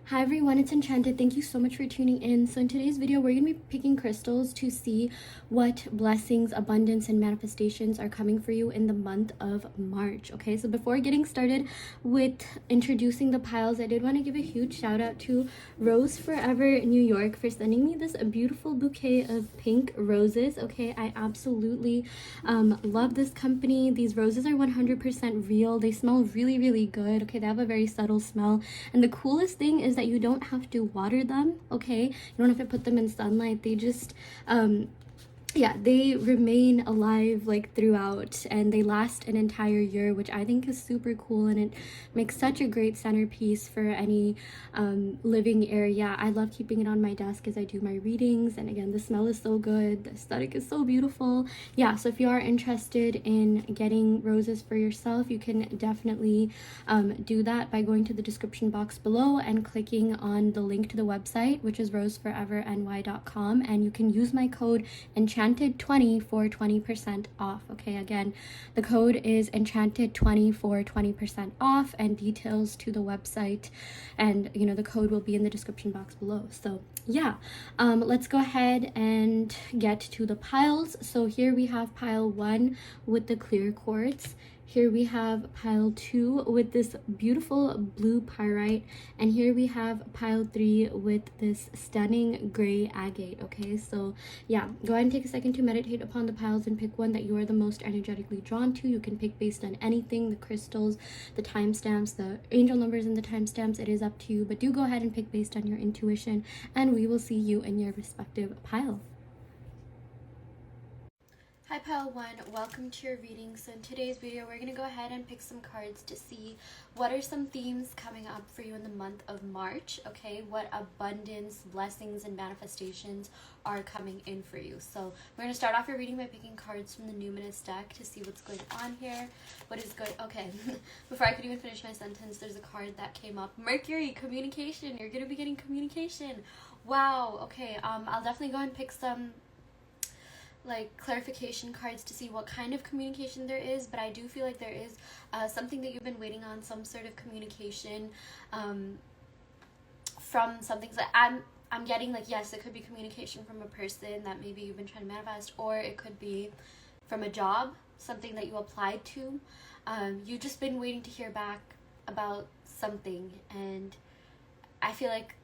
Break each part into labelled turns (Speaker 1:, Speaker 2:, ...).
Speaker 1: Hi everyone, it's Enchanted. Thank you so much for tuning in. So in today's video, we're going to be picking crystals to see what blessings, abundance, and manifestations are coming for you in the month of March. Okay, so before getting started with introducing the piles, I did want to give a huge shout out to Rose Forever New York for sending me this beautiful bouquet of pink roses. Okay, I absolutely love this company. These roses are 100% real. They smell really, really good. Okay, they have a very subtle smell. And the coolest thing is that you don't have to water them, okay? You don't have to put them in sunlight. They just yeah, they remain alive like throughout, and they last an entire year, which I think is super cool, and it makes such a great centerpiece for any living area. I love keeping it on my desk as I do my readings, and again, the smell is so good, the aesthetic is so beautiful. Yeah, so if you are interested in getting roses for yourself, you can definitely do that by going to the description box below and clicking on the link to the website, which is roseforeverny.com, and you can use my code Enchanted20 for 20% off. Okay, again, the code is Enchanted20 for 20% off, and details to the website and the code will be in the description box below. So yeah, let's go ahead and get to the piles. So here we have pile 1 with the clear quartz. Here we have pile 2 with this beautiful blue pyrite, and here we have pile 3 with this stunning gray agate. Okay, so yeah, go ahead and take a second to meditate upon the piles and pick one that you are the most energetically drawn to. You can pick based on anything, the crystals, the timestamps, the angel numbers, and the timestamps. It is up to you, but do go ahead and pick based on your intuition, and we will see you in your respective pile. Hi Pile 1, welcome to your reading. So in today's video, we're going to go ahead and pick some cards to see what are some themes coming up for you in the month of March, okay? What abundance, blessings, and manifestations are coming in for you. So we're going to start off your reading by picking cards from the Numinous deck to see what's going on here. What is good? Okay, before I could even finish my sentence, there's a card that came up. Mercury, communication. You're going to be getting communication. Wow, okay, I'll definitely go and pick some like clarification cards to see what kind of communication there is, but I do feel like there is something that you've been waiting on, some sort of communication from something that I'm getting. Like, yes, it could be communication from a person that maybe you've been trying to manifest, or it could be from a job, something that you applied to. You've just been waiting to hear back about something, and I feel like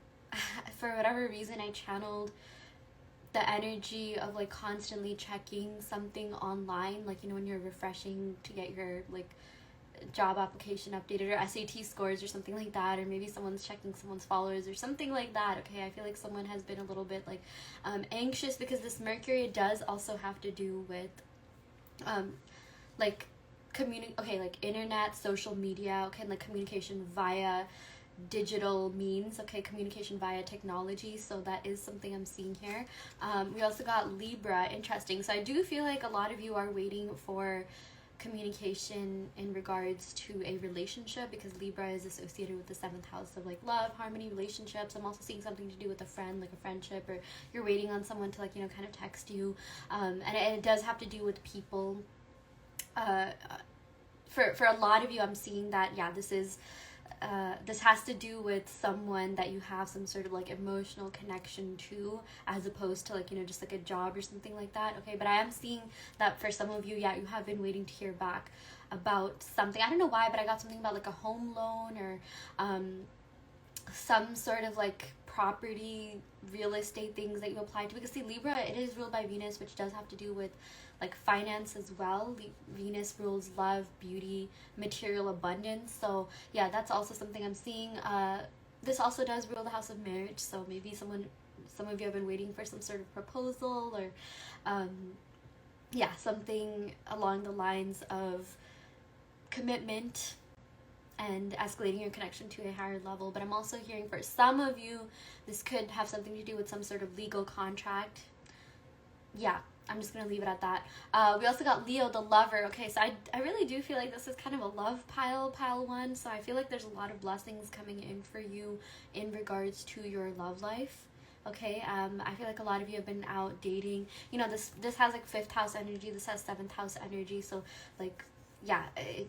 Speaker 1: for whatever reason I channeled the energy of like constantly checking something online, like when you're refreshing to get your like job application updated, or SAT scores or something like that, or maybe someone's checking someone's followers or something like that. Okay, I feel like someone has been a little bit like anxious, because this Mercury does also have to do with like like internet, social media, okay, like communication via digital means, okay, communication via technology. So that is something I'm seeing here. We also got Libra. Interesting. So I do feel like a lot of you are waiting for communication in regards to a relationship, because Libra is associated with the 7th house of like love, harmony, relationships. I'm also seeing something to do with a friend, like a friendship, or you're waiting on someone to like kind of text you, and it does have to do with people. For a lot of you, I'm seeing that, yeah, this has to do with someone that you have some sort of like emotional connection to, as opposed to like just like a job or something like that. Okay, but I am seeing that for some of you, yeah, you have been waiting to hear back about something. I don't know why, but I got something about like a home loan, or some sort of like property, real estate things that you applied to, because see, Libra, it is ruled by Venus, which does have to do with like finance as well. Venus rules love, beauty, material abundance. So yeah, that's also something I'm seeing. This also does rule the house of marriage, so maybe some of you have been waiting for some sort of proposal, or yeah, something along the lines of commitment and escalating your connection to a higher level. But I'm also hearing for some of you, this could have something to do with some sort of legal contract. Yeah, I'm just gonna leave it at that. We also got Leo, the lover. Okay, so I really do feel like this is kind of a love pile 1. So I feel like there's a lot of blessings coming in for you in regards to your love life. Okay, I feel like a lot of you have been out dating. This has like 5th house energy, this has 7th house energy. So like, yeah,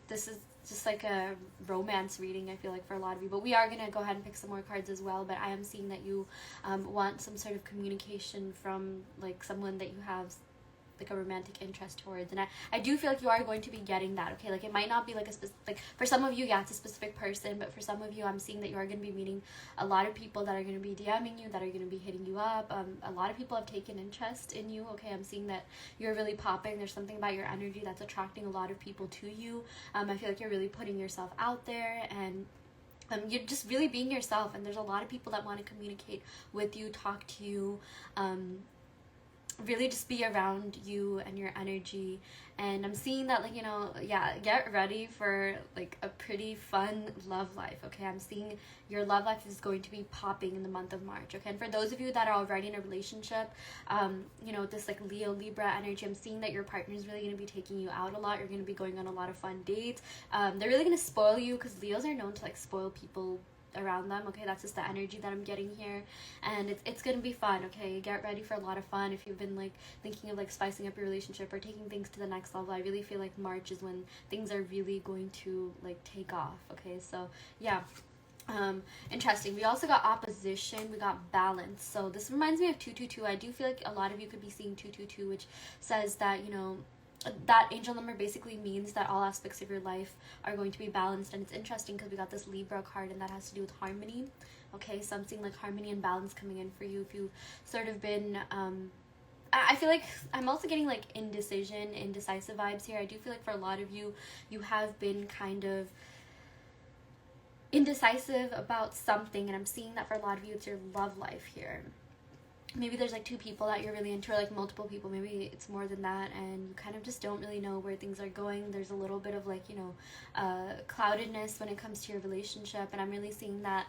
Speaker 1: this is just like a romance reading, I feel like, for a lot of you. But we are going to go ahead and pick some more cards as well. But I am seeing that you want some sort of communication from like someone that you have like a romantic interest towards, and I do feel like you are going to be getting that, okay? Like, it might not be like a specific, like for some of you, yeah, it's a specific person, but for some of you, I'm seeing that you are going to be meeting a lot of people that are going to be DMing you, that are going to be hitting you up. A lot of people have taken interest in you, okay? I'm seeing that you're really popping. There's something about your energy that's attracting a lot of people to you. I feel like you're really putting yourself out there, and you're just really being yourself, and there's a lot of people that want to communicate with you, talk to you, really just be around you and your energy. And I'm seeing that, like, you know, yeah, get ready for like a pretty fun love life, okay? I'm seeing your love life is going to be popping in the month of March, okay? And for those of you that are already in a relationship, you know, this like Leo, Libra energy, I'm seeing that your partner is really going to be taking you out a lot. You're going to be going on a lot of fun dates. They're really going to spoil you, because Leos are known to like spoil people around them, okay? That's just the energy that I'm getting here, and it's gonna be fun, okay? Get ready for a lot of fun. If you've been like thinking of like spicing up your relationship or taking things to the next level, I really feel like March is when things are really going to like take off, okay? So yeah, interesting. We also got opposition, we got balance. So this reminds me of 222. I do feel like a lot of you could be seeing 222, which says that, you know, that angel number basically means that all aspects of your life are going to be balanced. And it's interesting because we got this Libra card, and that has to do with harmony, okay? So I'm seeing like harmony and balance coming in for you. If you've sort of been I feel like I'm also getting like indecisive vibes here. I do feel like for a lot of you, you have been kind of indecisive about something, and I'm seeing that for a lot of you, it's your love life here. Maybe there's like two people that you're really into, or like multiple people, maybe it's more than that, and you kind of just don't really know where things are going. There's a little bit of like, you know, cloudedness when it comes to your relationship, and I'm really seeing that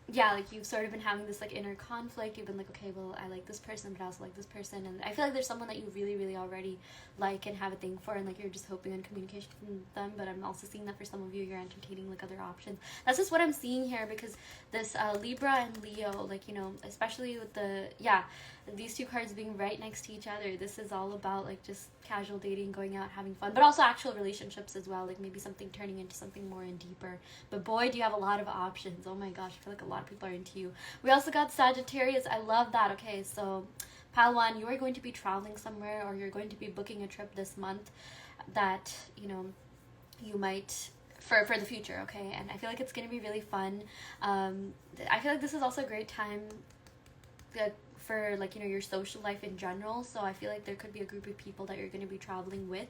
Speaker 1: yeah, like you've sort of been having this like inner conflict. You've been like, okay, well, I like this person, but I also like this person, and I feel like there's someone that you really, really already like and have a thing for, and like you're just hoping on communication from them. But I'm also seeing that for some of you, you're entertaining like other options. That's just what I'm seeing here, because this Libra and Leo, like, you know, especially with the, yeah, these two cards being right next to each other, this is all about like just casual dating, going out, having fun, but also actual relationships as well, like maybe something turning into something more and deeper. But boy, do you have a lot of options. Oh my gosh, I feel like a lot of people are into you. We also got Sagittarius. I love that. Okay, so pile one, you are going to be traveling somewhere, or you're going to be booking a trip this month that, you know, you might for the future, okay? And I feel like it's going to be really fun. I feel like this is also a great time for like, you know, your social life in general. So I feel like there could be a group of people that you're going to be traveling with,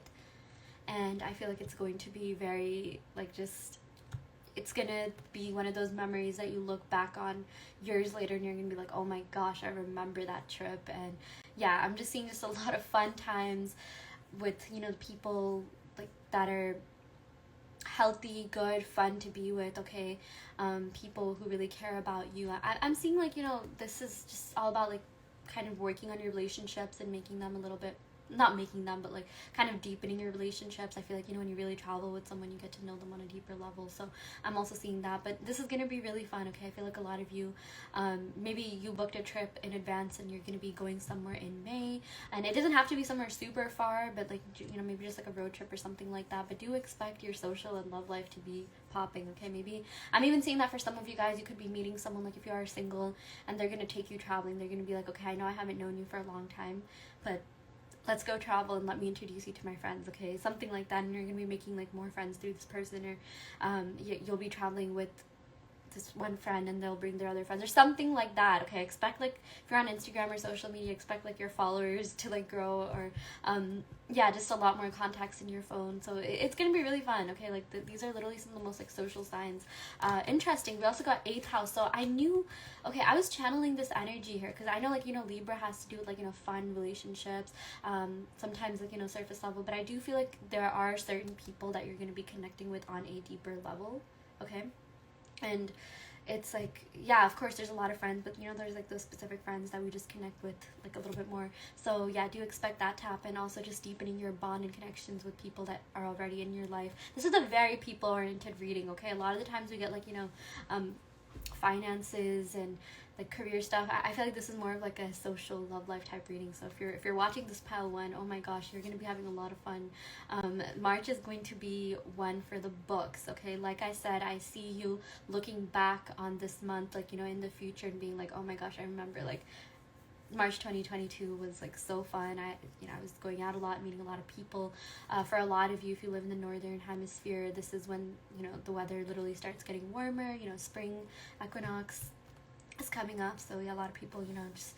Speaker 1: and I feel like it's going to be very like, just, it's gonna be one of those memories that you look back on years later and you're gonna be like, oh my gosh, I remember that trip. And yeah, I'm just seeing just a lot of fun times with, you know, people like that are healthy, good, fun to be with, okay? People who really care about you. I'm seeing like, you know, this is just all about like kind of working on your relationships and making them a little bit, not making them, but like kind of deepening your relationships. I feel like, you know, when you really travel with someone, you get to know them on a deeper level. So I'm also seeing that, but this is going to be really fun, okay? I feel like a lot of you, maybe you booked a trip in advance and you're going to be going somewhere in May, and it doesn't have to be somewhere super far, but like, you know, maybe just like a road trip or something like that. But do expect your social and love life to be popping, okay? Maybe I'm even seeing that for some of you guys, you could be meeting someone, like if you are single and they're going to take you traveling, they're going to be like, okay, I know I haven't known you for a long time, but let's go travel and let me introduce you to my friends, okay? Something like that, and you're gonna be making like more friends through this person, or you'll be traveling with this one friend and they'll bring their other friends or something like that, okay? Expect like, if you're on Instagram or social media, expect like your followers to like grow, or yeah, just a lot more contacts in your phone. So it's gonna be really fun, okay? Like these are literally some of the most like social signs. Interesting. We also got 8th house. So I knew, okay, I was channeling this energy here because I know, like, you know, Libra has to do with like, you know, fun relationships, sometimes like, you know, surface level, but I do feel like there are certain people that you're gonna be connecting with on a deeper level, okay? And it's like, yeah, of course there's a lot of friends, but you know, there's like those specific friends that we just connect with like a little bit more. So yeah, do expect that to happen. Also just deepening your bond and connections with people that are already in your life. This is a very people oriented reading, okay? A lot of the times we get like, you know, finances and like career stuff. I feel like this is more of like a social love life type reading. So if you're watching this pile one, oh my gosh, you're gonna be having a lot of fun. March is going to be one for the books. Okay, like I said, I see you looking back on this month, like, you know, in the future, and being like, oh my gosh, I remember like March 2022 was like so fun. I was going out a lot, meeting a lot of people. For a lot of you, if you live in the northern hemisphere, this is when, you know, the weather literally starts getting warmer. You know, spring equinox is coming up, so yeah, a lot of people, you know, just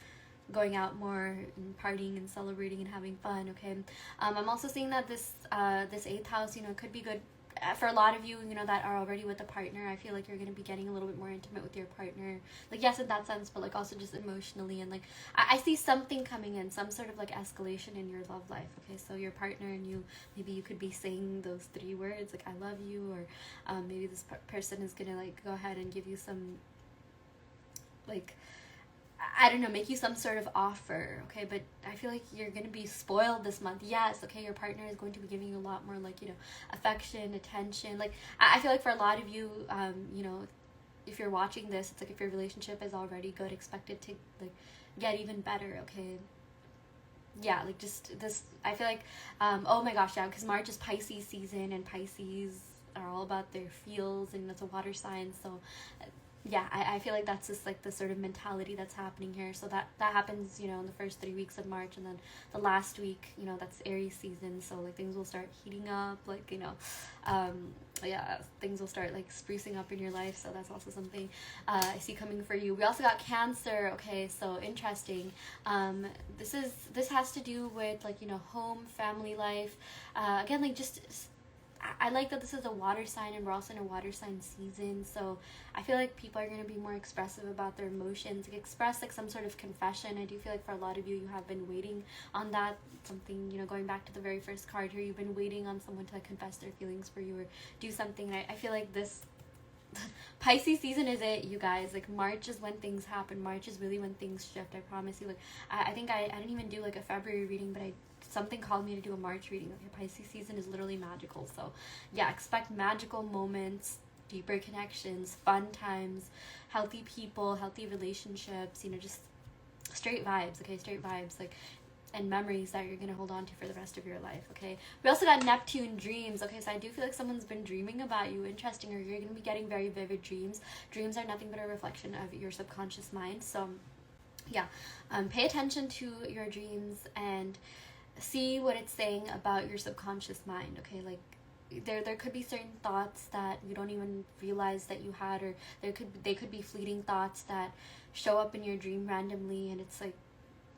Speaker 1: going out more and partying and celebrating and having fun. Okay, I'm also seeing that this 8th house, you know, could be good for a lot of you, you know, that are already with a partner. I feel like you're going to be getting a little bit more intimate with your partner, like, yes, in that sense, but like also just emotionally. And like I see something coming in, some sort of like escalation in your love life. Okay, so your partner and you, maybe you could be saying those 3 words like I love you, or maybe this person is gonna like go ahead and give you some, like, I don't know, make you some sort of offer. Okay, but I feel like you're gonna be spoiled this month. Yes, okay, your partner is going to be giving you a lot more, like, you know, affection, attention. Like I feel like for a lot of you, you know, if you're watching this, it's like if your relationship is already good, expect it to like get even better. Okay, yeah, like just this, I feel like oh my gosh, yeah, because March is Pisces season, and Pisces are all about their feels, and it's a water sign. So yeah, I feel like that's just like the sort of mentality that's happening here. So that happens, you know, in the first 3 weeks of March, and then the last week, you know, that's Aries season. So like things will start heating up, like, you know, yeah, things will start like sprucing up in your life. So that's also something I see coming for you. We also got Cancer. Okay, so interesting. This has to do with, like, you know, home, family life. Again, like just I like that this is a water sign, and we're also in a water sign season. So I feel like people are going to be more expressive about their emotions, like express like some sort of confession. I do feel like for a lot of you, you have been waiting on that, something, you know, going back to the very first card here, you've been waiting on someone to like confess their feelings for you or do something. And I feel like this Pisces season is it, you guys. Like March is when things happen. March is really when things shift. I promise you. Like I think I didn't even do like a February reading, but something called me to do a March reading. Okay, Pisces season is literally magical. So yeah, expect magical moments, deeper connections, fun times, healthy people, healthy relationships, you know, just straight vibes. Okay, straight vibes, like, and memories that you're gonna hold on to for the rest of your life. Okay, we also got Neptune dreams. Okay, so I do feel like someone's been dreaming about you. Interesting, or you're gonna be getting very vivid dreams. Dreams are nothing but a reflection of your subconscious mind. So yeah, pay attention to your dreams and see what it's saying about your subconscious mind. Okay, like there could be certain thoughts that you don't even realize that you had, or they could be fleeting thoughts that show up in your dream randomly, and it's like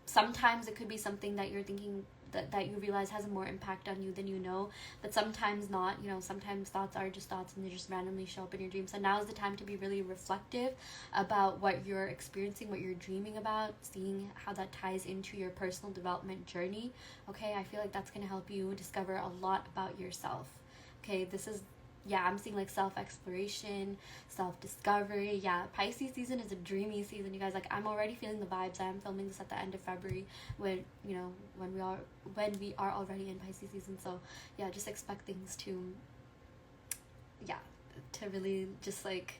Speaker 1: sometimes it could be something that you're thinking that you realize has a more impact on you than you know, but sometimes not. You know, sometimes thoughts are just thoughts and they just randomly show up in your dreams. So now is the time to be really reflective about what you're experiencing, what you're dreaming about, seeing how that ties into your personal development journey. Okay, I feel like that's going to help you discover a lot about yourself. Okay, this is, yeah, I'm seeing like self-exploration, self-discovery. Yeah, Pisces season is a dreamy season, you guys. Like I'm already feeling the vibes. I am filming this at the end of February, when, you know, when we are already in Pisces season. So yeah, just expect things to, yeah, to really just like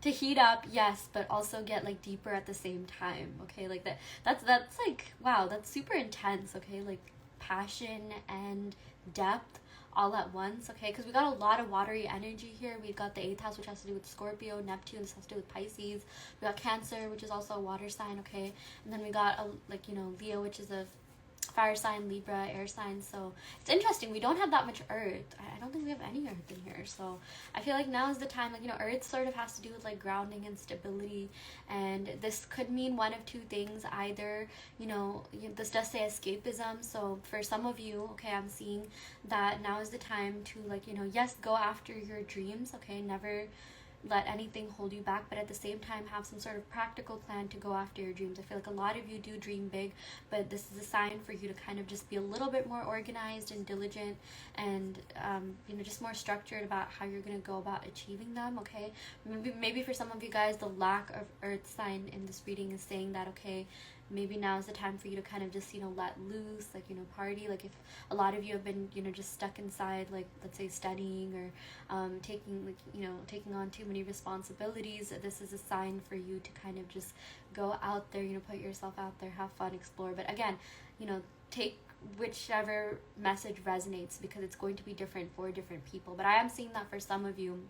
Speaker 1: to heat up, yes, but also get like deeper at the same time. Okay, like that's like, wow, that's super intense. Okay, like passion and depth all at once. Okay, because we got a lot of watery energy here. We've got the 8th house, which has to do with Scorpio, Neptune, this has to do with Pisces. We got Cancer, which is also a water sign. Okay, and then we got a, like, you know, Leo, which is a fire sign, Libra, air sign. So it's interesting, we don't have that much earth. I don't think we have any earth in here. So I feel like now is the time, like, you know, earth sort of has to do with like grounding and stability, and this could mean one of two things. Either, you know, this does say escapism, so for some of you, okay, I'm seeing that now is the time to, like, you know, yes, go after your dreams. Okay, never let anything hold you back, but at the same time have some sort of practical plan to go after your dreams. I feel like a lot of you do dream big, but this is a sign for you to kind of just be a little bit more organized and diligent, and you know, just more structured about how you're going to go about achieving them. Okay, maybe for some of you guys, the lack of earth sign in this reading is saying that, okay, maybe now is the time for you to kind of just, you know, let loose, like, you know, party. Like if a lot of you have been, you know, just stuck inside, like let's say studying or taking, like, you know, taking on too many responsibilities, this is a sign for you to kind of just go out there, you know, put yourself out there, have fun, explore. But again, you know, take whichever message resonates, because it's going to be different for different people. But I am seeing that for some of you,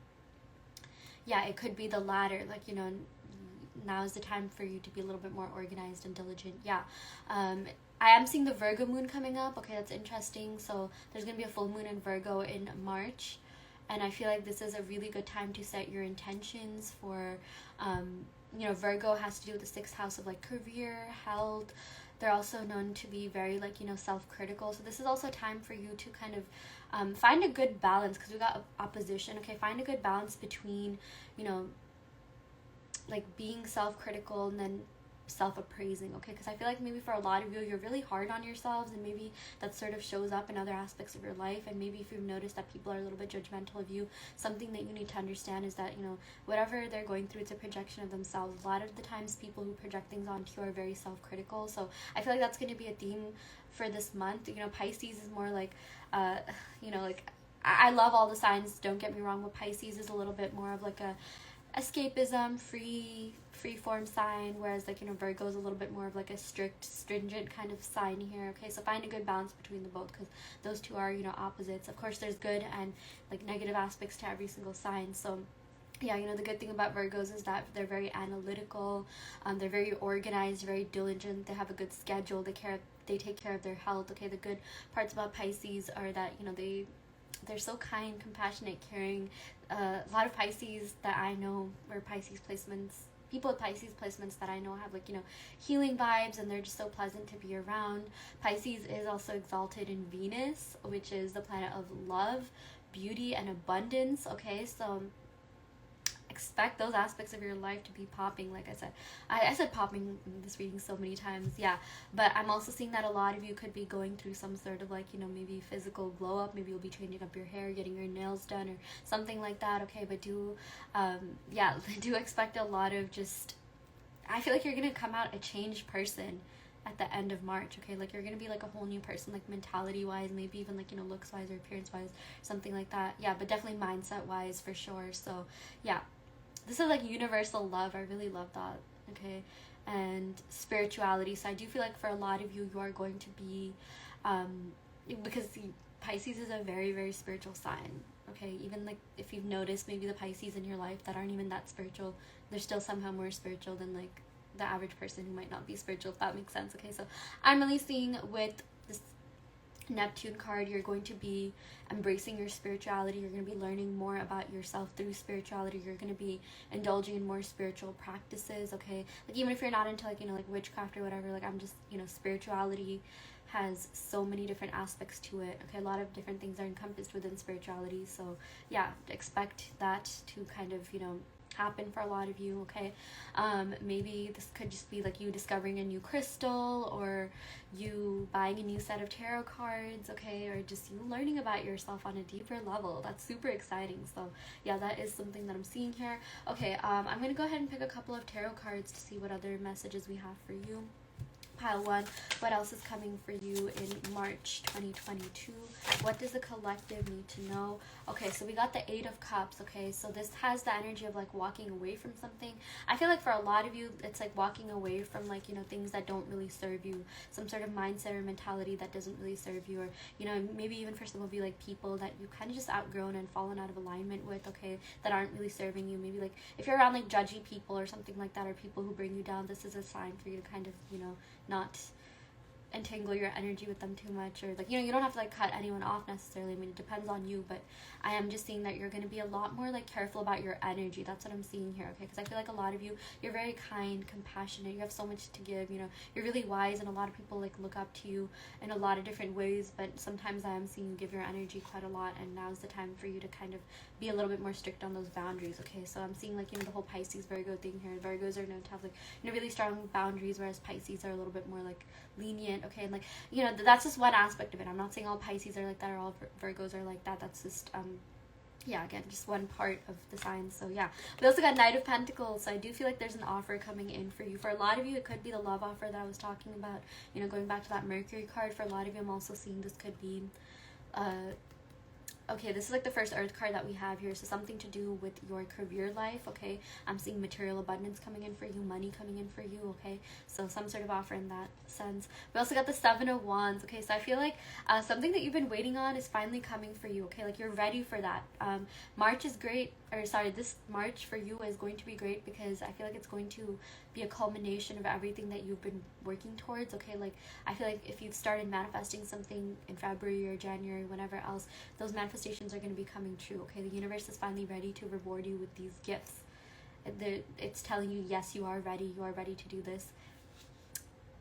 Speaker 1: yeah, it could be the latter, like, you know, now is the time for you to be a little bit more organized and diligent. Yeah. I am seeing the Virgo moon coming up. Okay, that's interesting. So there's going to be a full moon in Virgo in March. And I feel like this is a really good time to set your intentions for, you know, Virgo has to do with the 6th house of like career, health. They're also known to be very, like, you know, self-critical. So this is also a time for you to kind of find a good balance, because we got opposition. Okay, find a good balance between, you know, like being self-critical and then self-appraising. Okay, because I feel like maybe for a lot of you, you're really hard on yourselves, and maybe that sort of shows up in other aspects of your life. And maybe if you've noticed that people are a little bit judgmental of you, something that you need to understand is that, you know, whatever they're going through, it's a projection of themselves. A lot of the times people who project things onto you are very self-critical. So I feel like that's going to be a theme for this month. You know, Pisces is more like you know, like I love all the signs, don't get me wrong, but Pisces is a little bit more of like a escapism, free form sign, whereas, like, you know, Virgo is a little bit more of like a strict, stringent kind of sign here. Okay, so find a good balance between the both, because those two are, you know, opposites. Of course, there's good and like negative aspects to every single sign. So yeah, you know, the good thing about Virgos is that they're very analytical, they're very organized, very diligent, they have a good schedule, they take care of their health. Okay, the good parts about Pisces are that, you know, they're so kind, compassionate, caring. A lot of Pisces that I know, or Pisces placements, people with Pisces placements that I know have, like, you know, healing vibes, and they're just so pleasant to be around. Pisces is also exalted in Venus, which is the planet of love, beauty, and abundance. Okay, so expect those aspects of your life to be popping. Like I said, I said popping in this reading so many times, yeah, but I'm also seeing that a lot of you could be going through some sort of, like, you know, maybe physical glow up. Maybe you'll be changing up your hair, getting your nails done, or something like that. Okay, but do yeah, do expect a lot of just, I feel like you're gonna come out a changed person at the end of March. Okay, like you're gonna be like a whole new person, like mentality wise, maybe even like, you know, looks wise or appearance wise, something like that. Yeah, but definitely mindset wise for sure. So yeah, this is like universal love. I really love that. Okay, and spirituality. So I do feel like for a lot of you, you are going to be because Pisces is a very, very spiritual sign. Okay, even like if you've noticed maybe the Pisces in your life that aren't even that spiritual, they're still somehow more spiritual than like the average person who might not be spiritual, if that makes sense. Okay, so I'm really seeing with this Neptune card, you're going to be embracing your spirituality. You're going to be learning more about yourself through spirituality. You're going to be indulging in more spiritual practices. Okay, like even if you're not into, like, you know, like witchcraft or whatever, like I'm just, you know, spirituality has so many different aspects to it. Okay, a lot of different things are encompassed within spirituality. So yeah, expect that to kind of, you know, happen for a lot of you. Okay, maybe this could just be like you discovering a new crystal, or you buying a new set of tarot cards. Okay, or just you learning about yourself on a deeper level. That's super exciting. So yeah, that is something that I'm seeing here. Okay, I'm gonna go ahead and pick a couple of tarot cards to see what other messages we have for you. Pile 1, what else is coming for you in March 2022? What does the collective need to know? Okay, so we got the 8 of Cups. Okay, so this has the energy of like walking away from something. I feel like for a lot of you, it's like walking away from, like, you know, things that don't really serve you, some sort of mindset or mentality that doesn't really serve you, or, you know, maybe even for some of you, like people that you kind of just outgrown and fallen out of alignment with, okay, that aren't really serving you. Maybe like if you're around like judgy people or something like that, or people who bring you down, this is a sign for you to kind of, you know, not entangle your energy with them too much, or like, you know, you don't have to like cut anyone off necessarily. I mean, it depends on you, but I am just seeing that you're going to be a lot more like careful about your energy. That's what I'm seeing here. Okay, because I feel like a lot of you, you're very kind, compassionate, you have so much to give, you know, you're really wise, and a lot of people like look up to you in a lot of different ways, but sometimes I am seeing you give your energy quite a lot, and now's the time for you to kind of be a little bit more strict on those boundaries. Okay, so I'm seeing like, you know, the whole Pisces Virgo thing here. Virgos are known to have like, you know, really strong boundaries, whereas Pisces are a little bit more like lenient. Okay, and like, you know, that's just one aspect of it. I'm not saying all Pisces are like that, or all Virgos are like that. That's just yeah, again, just one part of the signs. So yeah, we also got Knight of Pentacles. So I do feel like there's an offer coming in for you. For a lot of you, it could be the love offer that I was talking about, you know, going back to that Mercury card. For a lot of you, I'm also seeing this could be okay, this is like the first earth card that we have here, so something to do with your career life. Okay, I'm seeing material abundance coming in for you, money coming in for you. Okay, so some sort of offer in that sense. We also got the Seven of Wands. Okay, so I feel like something that you've been waiting on is finally coming for you. Okay, like you're ready for that. March is great, or sorry, this March for you is going to be great because I feel like it's going to be a culmination of everything that you've been working towards. Okay, like I feel like if you've started manifesting something in February or January, whenever else, those manifestations are going to be coming true. Okay, the universe is finally ready to reward you with these gifts. It's telling you, yes, you are ready to do this,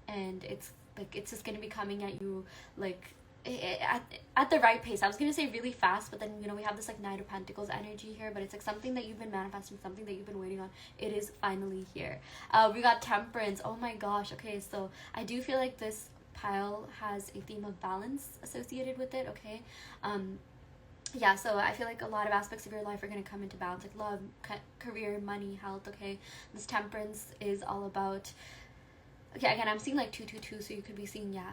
Speaker 1: and it's like it's just going to be coming at you like at the right pace. I was gonna say really fast, but then, you know, we have this like Knight of Pentacles energy here, but it's like something that you've been manifesting, something that you've been waiting on. It is finally here. We got Temperance. Oh my gosh. Okay, so I do feel like this pile has a theme of balance associated with it. Okay, yeah, so I feel like a lot of aspects of your life are going to come into balance, like love, career, money, health. Okay, this Temperance is all about, okay, again, I'm seeing like 222, so you could be seeing, yeah,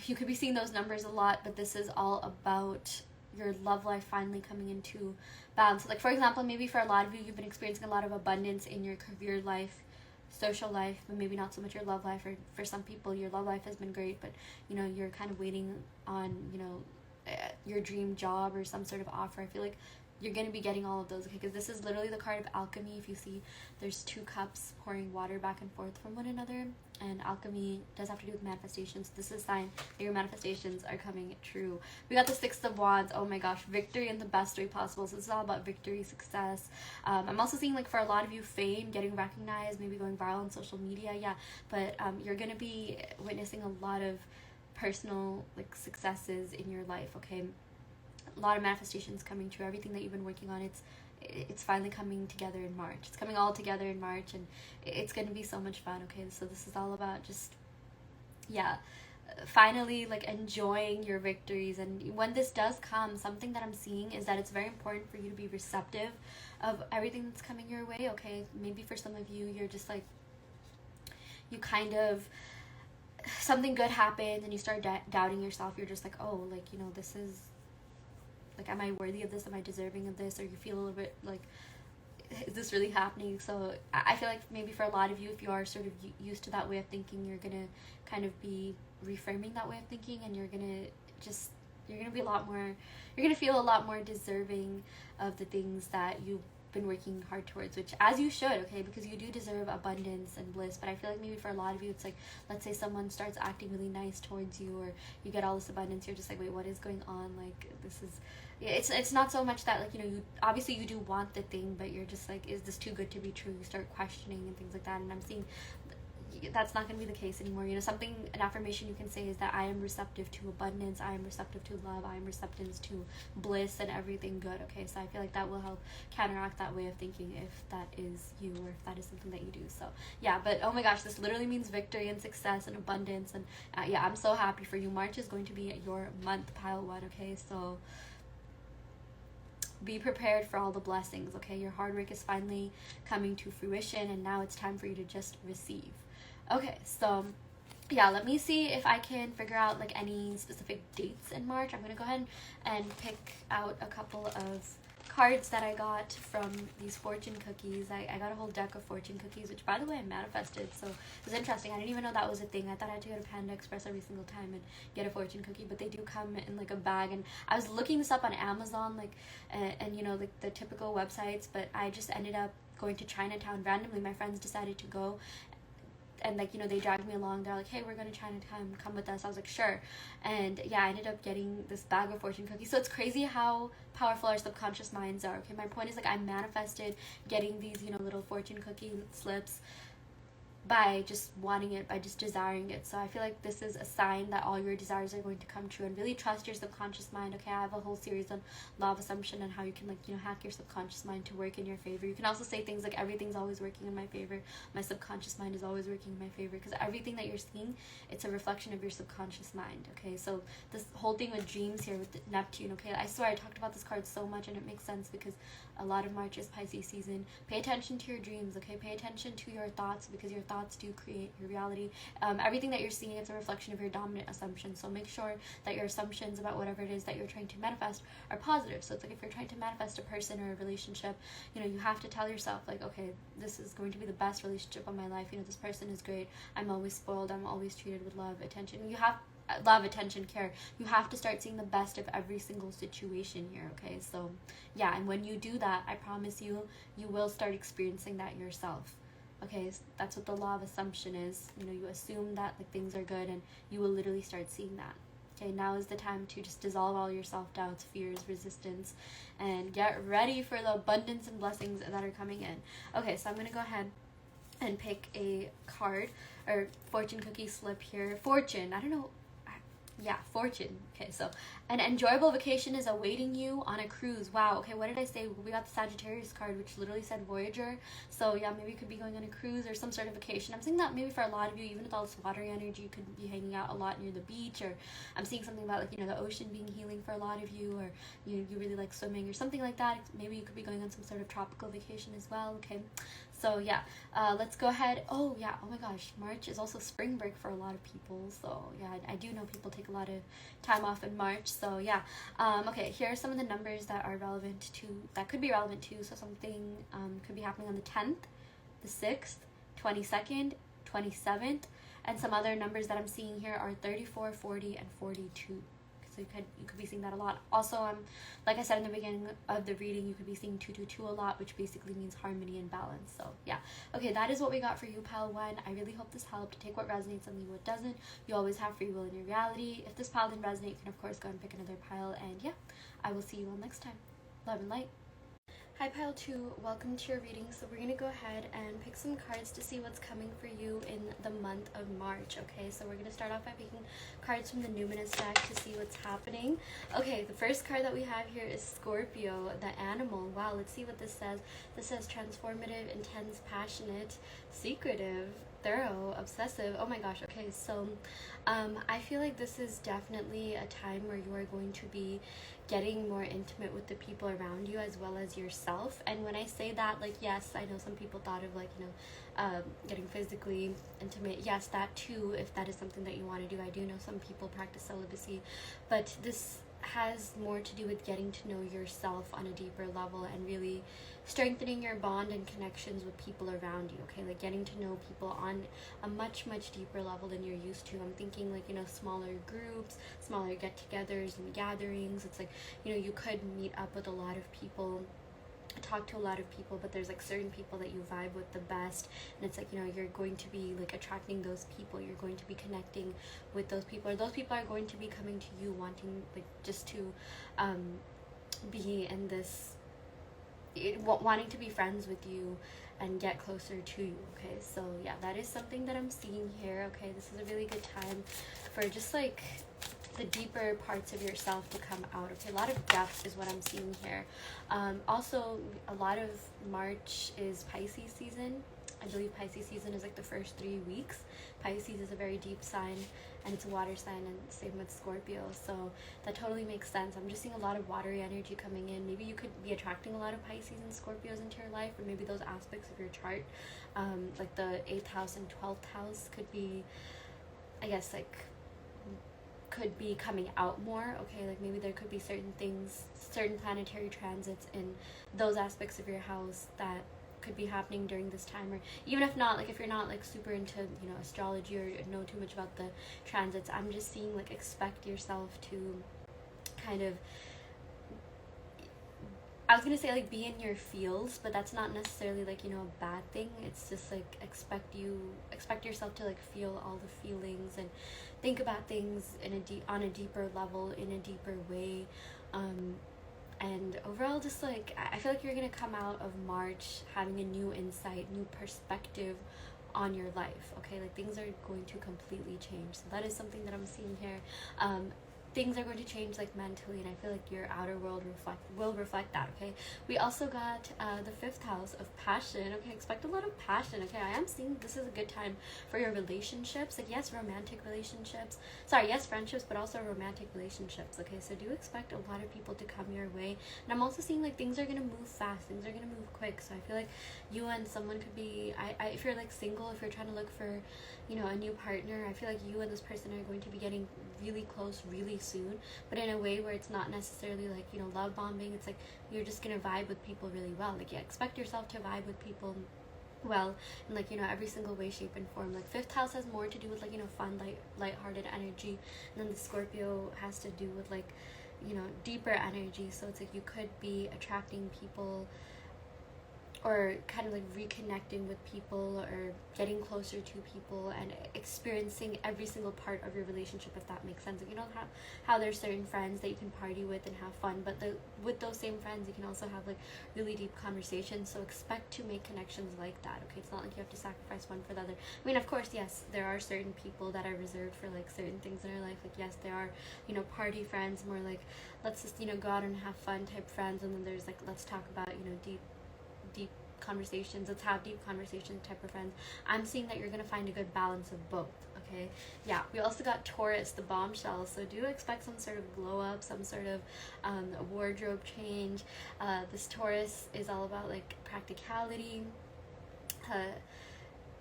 Speaker 1: you could be seeing those numbers a lot, but this is all about your love life finally coming into balance. Like, for example, maybe for a lot of you, you've been experiencing a lot of abundance in your career life, social life, but maybe not so much your love life. Or for some people, your love life has been great, but, you know, you're kind of waiting on, you know, your dream job or some sort of offer. I feel like you're going to be getting all of those, okay, because this is literally the card of alchemy. If you see, there's two cups pouring water back and forth from one another, and alchemy does have to do with manifestations. This is a sign that your manifestations are coming true. We got the Six of Wands. Oh my gosh, victory in the best way possible. So this is all about victory, success. I'm also seeing, like, for a lot of you, fame, getting recognized, maybe going viral on social media. Yeah, but you're going to be witnessing a lot of personal, like, successes in your life. Okay, a lot of manifestations coming true. Everything that you've been working on, it's finally coming together in March. It's coming all together in March, and it's going to be so much fun. Okay, so this is all about just, yeah, finally, like, enjoying your victories. And when this does come, something that I'm seeing is that it's very important for you to be receptive of everything that's coming your way. Okay, maybe for some of you, you're just like, you kind of, something good happens and you start doubting yourself. You're just like, oh, like, you know, this is, like, am I worthy of this? Am I deserving of this? Or you feel a little bit like, is this really happening? So I feel like maybe for a lot of you, if you are sort of used to that way of thinking, you're gonna kind of be reframing that way of thinking, and you're gonna be a lot more, you're gonna feel a lot more deserving of the things that you've been working hard towards, which, as you should, okay, because you do deserve abundance and bliss. But I feel like maybe for a lot of you, it's like, let's say someone starts acting really nice towards you, or you get all this abundance, you're just like, wait, what is going on? Like, this is, it's not so much that, like, you know, you obviously you do want the thing, but you're just like, is this too good to be true? You start questioning and things like that. And I'm seeing that's not going to be the case anymore. You know, something, an affirmation you can say is that I am receptive to abundance, I am receptive to love, I am receptive to bliss and everything good. Okay, so I feel like that will help counteract that way of thinking, if that is you, or if that is something that you do. So yeah, but oh my gosh, this literally means victory and success and abundance. And yeah, I'm so happy for you. March is going to be your month, pile one. Okay, so be prepared for all the blessings. Okay, your hard work is finally coming to fruition, and now it's time for you to just receive. Okay, so yeah, let me see if I can figure out, like, any specific dates in March. I'm gonna go ahead and pick out a couple of cards that I got from these fortune cookies. I got a whole deck of fortune cookies, which, by the way, I manifested, so it was interesting. I didn't even know that was a thing. I thought I had to go to Panda Express every single time and get a fortune cookie, but they do come in, like, a bag. And I was looking this up on Amazon, like, and you know, like, the typical websites, but I just ended up going to Chinatown randomly. My friends decided to go, and, like, you know, they dragged me along. They're like, hey, we're going to Chinatown, come with us. I was like, sure. And yeah, I ended up getting this bag of fortune cookies. So it's crazy how powerful our subconscious minds are. Okay, my point is, like, I manifested getting these, you know, little fortune cookie slips by just wanting it, by just desiring it. So I feel like this is a sign that all your desires are going to come true, and really trust your subconscious mind. Okay, I have a whole series on law of assumption and how you can, like, you know, hack your subconscious mind to work in your favor. You can also say things like, everything's always working in my favor, my subconscious mind is always working in my favor, because everything that you're seeing, it's a reflection of your subconscious mind. Okay, so this whole thing with dreams here with Neptune, okay, I swear I talked about this card so much, and it makes sense because a lot of March is Pisces season. Pay attention to your dreams, okay? Pay attention to your thoughts, because your thoughts do create your reality. Everything that you're seeing, it's a reflection of your dominant assumptions. So make sure that your assumptions about whatever it is that you're trying to manifest are positive. So it's like, if you're trying to manifest a person or a relationship, you know, you have to tell yourself, like, okay, this is going to be the best relationship of my life. You know, this person is great. I'm always spoiled. I'm always treated with love, attention. You have love, attention, care. You have to start seeing the best of every single situation here. Okay, so yeah, and when you do that, I promise you, you will start experiencing that yourself. Okay, so that's what the law of assumption is. You know, you assume that, like, things are good, and you will literally start seeing that. Okay, now is the time to just dissolve all your self-doubts, fears, resistance, and get ready for the abundance and blessings that are coming in. Okay, so I'm gonna go ahead and pick a card, or fortune cookie slip here. Fortune, I don't know. Yeah, fortune. Okay, so an enjoyable vacation is awaiting you on a cruise. Wow, okay, what did I say? We got the Sagittarius card, which literally said Voyager. So yeah, maybe you could be going on a cruise or some sort of vacation. I'm saying that maybe for a lot of you, even with all this watery energy, you could be hanging out a lot near the beach, or I'm seeing something about, like, you know, the ocean being healing for a lot of you, or you really like swimming or something like that. Maybe you could be going on some sort of tropical vacation as well. Okay, so yeah, let's go ahead. Oh yeah, oh my gosh, March is also spring break for a lot of people. So yeah, I do know people take a lot of time off in March. So yeah, okay, here are some of the numbers that are relevant to, that could be relevant to. So something could be happening on the 10th, the 6th, 22nd, 27th, and some other numbers that I'm seeing here are 34, 40, and 42. So you could be seeing that a lot. Also, like I said in the beginning of the reading, you could be seeing 222 a lot, which basically means harmony and balance. So yeah, okay, that is what we got for you, pile one. I really hope this helped. Take what resonates and leave what doesn't. You always have free will in your reality. If this pile didn't resonate, you can of course go and pick another pile. And yeah, I will see you all next time. Love and light. Hi pile 2, welcome to your reading. So we're going to go ahead and pick some cards to see what's coming for you in the month of March. Okay, so we're going to start off by picking cards from the Numinous deck to see what's happening. Okay, the first card that we have here is Scorpio, the animal. Wow, let's see what this says. This says transformative, intense, passionate, secretive, thorough, obsessive. Oh my gosh. Okay, so I feel like this is definitely a time where you are going to be getting more intimate with the people around you as well as yourself. And when I say that, like, yes, I know some people thought of, like, you know, getting physically intimate. Yes, that too, if that is something that you want to do. I do know some people practice celibacy, but this has more to do with getting to know yourself on a deeper level and really strengthening your bond and connections with people around you. Okay, like getting to know people on a much deeper level than you're used to. I'm thinking, like, you know, smaller groups, smaller get-togethers and gatherings. It's like, you know, you could meet up with a lot of people, talk to a lot of people, but there's like certain people that you vibe with the best, and it's like, you know, you're going to be like attracting those people, you're going to be connecting with those people, or those people are going to be coming to you wanting, like, just to be in this, wanting to be friends with you and get closer to you. Okay, so yeah, that is something that I'm seeing here. Okay, this is a really good time for just like the deeper parts of yourself to come out. Okay, a lot of depth is what I'm seeing here. Also, a lot of March is Pisces season. I believe Pisces season is like the first 3 weeks. Pisces is a very deep sign, and it's a water sign, and same with Scorpio, so that totally makes sense. I'm just seeing a lot of watery energy coming in. Maybe you could be attracting a lot of Pisces and Scorpios into your life, or maybe those aspects of your chart, like the 8th house and 12th house could be, I guess, like, could be coming out more. Okay, like maybe there could be certain things, certain planetary transits in those aspects of your house that could be happening during this time. Or even if not, like if you're not like super into, you know, astrology or know too much about the transits, I'm just seeing like expect yourself to kind of, I was gonna say like be in your feels, but that's not necessarily like, you know, a bad thing. It's just like expect yourself to like feel all the feelings and think about things in on a deeper level, in a deeper way. And overall, just like I feel like you're gonna come out of March having a new insight, new perspective on your life, okay? Like things are going to completely change. So that is something that I'm seeing here. Things are going to change like mentally, and I feel like your outer world will reflect that, okay? We also got the 5th house of passion, okay? Expect a lot of passion, okay? I am seeing this is a good time for your relationships, like yes, romantic relationships, sorry, yes, friendships, but also romantic relationships, okay? So do expect a lot of people to come your way. And I'm also seeing like things are gonna move fast, things are gonna move quick. So I feel like you and someone could be, if you're like single, if you're trying to look for, you know, a new partner, I feel like you and this person are going to be getting really close really soon, but in a way where it's not necessarily like, you know, love bombing. It's like you're just gonna vibe with people really well. Like, yeah, expect yourself to vibe with people well in like, you know, every single way, shape, and form. Like 5th house has more to do with like, you know, fun, light-hearted energy, and then the Scorpio has to do with like, you know, deeper energy. So it's like you could be attracting people or kind of like reconnecting with people or getting closer to people and experiencing every single part of your relationship, if that makes sense. Like, you know how there's certain friends that you can party with and have fun, but with those same friends you can also have like really deep conversations. So expect to make connections like that, okay? It's not like you have to sacrifice one for the other. I mean, of course, yes, there are certain people that are reserved for like certain things in our life. Like, yes, there are, you know, party friends, more like let's just, you know, go out and have fun type friends, and then there's like let's talk about, you know, deep conversations, let's have deep conversations type of friends. I'm seeing that you're going to find a good balance of both, okay? Yeah, we also got Taurus, the bombshell. So do expect some sort of glow up, some sort of wardrobe change. This Taurus is all about like practicality,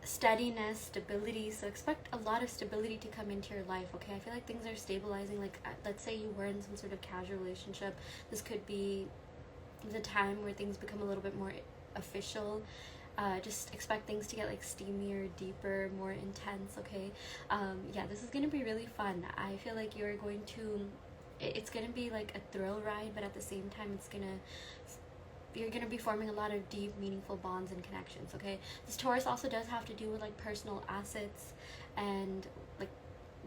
Speaker 1: steadiness, stability. So expect a lot of stability to come into your life, okay? I feel like things are stabilizing. Like let's say you were in some sort of casual relationship, this could be the time where things become a little bit more official. Just expect things to get like steamier, deeper, more intense, okay? Yeah, this is gonna be really fun. I feel like you're going to, it's gonna be like a thrill ride, but at the same time you're gonna be forming a lot of deep, meaningful bonds and connections, okay? This Taurus also does have to do with like personal assets and like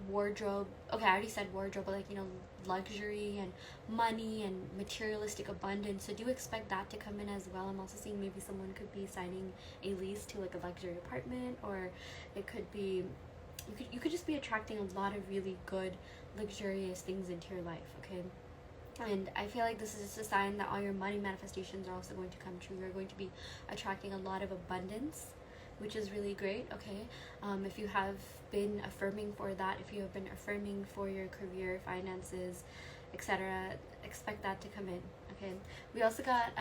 Speaker 1: wardrobe. Okay, I already said wardrobe, but like, you know, luxury and money and materialistic abundance. So do expect that to come in as well. I'm also seeing maybe someone could be signing a lease to like a luxury apartment, or it could be you could just be attracting a lot of really good luxurious things into your life, okay? And I feel like this is just a sign that all your money manifestations are also going to come true. You're going to be attracting a lot of abundance, which is really great, okay? If you have been affirming for that, if you have been affirming for your career, finances, etc., expect that to come in, okay? We also got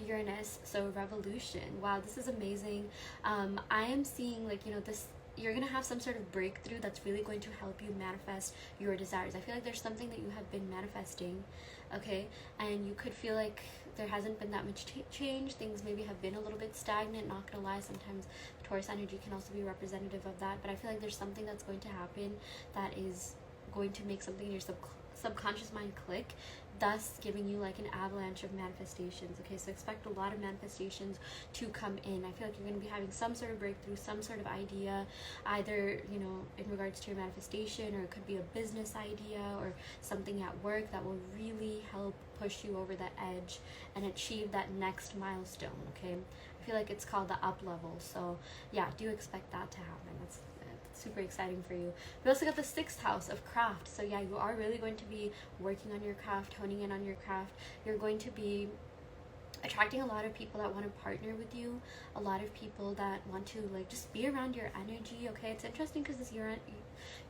Speaker 1: Uranus, so revolution. Wow, this is amazing. I am seeing like, you know, this, you're gonna have some sort of breakthrough that's really going to help you manifest your desires. I feel like there's something that you have been manifesting, okay, and you could feel like there hasn't been that much change. Things maybe have been a little bit stagnant. Not gonna lie, sometimes Taurus energy can also be representative of that, but I feel like there's something that's going to happen that is going to make something in your subconscious mind click, thus giving you like an avalanche of manifestations, okay? So expect a lot of manifestations to come in. I feel like you're going to be having some sort of breakthrough, some sort of idea, either, you know, in regards to your manifestation, or it could be a business idea or something at work that will really help push you over the edge and achieve that next milestone, okay? I feel like it's called the up level. So yeah, do expect that to happen. That's super exciting for you. We also got the 6th house of craft. So yeah, you are really going to be working on your craft, honing in on your craft. You're going to be attracting a lot of people that want to partner with you, a lot of people that want to like just be around your energy, okay? It's interesting because this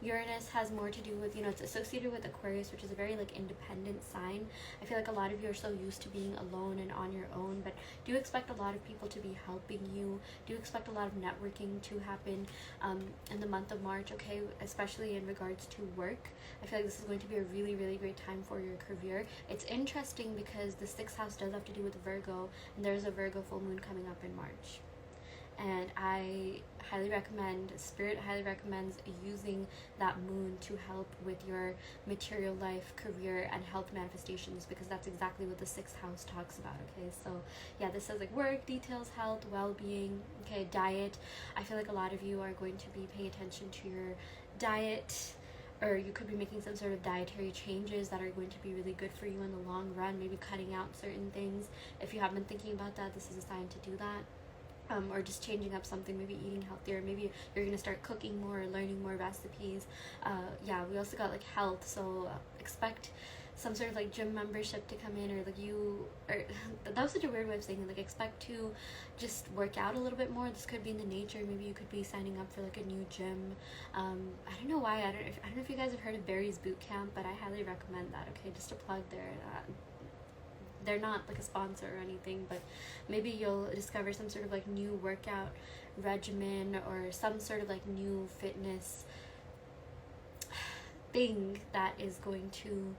Speaker 1: Uranus has more to do with, you know, it's associated with Aquarius, which is a very like independent sign. I feel like a lot of you are so used to being alone and on your own, but do expect a lot of people to be helping you. Do expect a lot of networking to happen in the month of March, okay? Especially in regards to work. I feel like this is going to be a really, really great time for your career. It's interesting because the 6th house does have to do with Virgo, and there's a Virgo full moon coming up in March. And I highly recommend, Spirit highly recommends using that moon to help with your material life, career, and health manifestations, because that's exactly what the 6th house talks about, okay? So yeah, this says like work, details, health, well-being, okay, diet. I feel like a lot of you are going to be paying attention to your diet, or you could be making some sort of dietary changes that are going to be really good for you in the long run, maybe cutting out certain things. If you have been thinking about that, this is a sign to do that. or just changing up something, maybe eating healthier, maybe you're gonna start cooking more or learning more recipes. Yeah, we also got like health, so expect some sort of like gym membership to come in, or like that was such a weird way of saying it, like expect to just work out a little bit more. This could be in the nature, maybe you could be signing up for like a new gym. I don't know why, I don't know if you guys have heard of Barry's Boot Camp, but I highly recommend that. Okay, just a plug there. They're not like a sponsor or anything, but maybe you'll discover some sort of like new workout regimen or some sort of like new fitness thing that is going to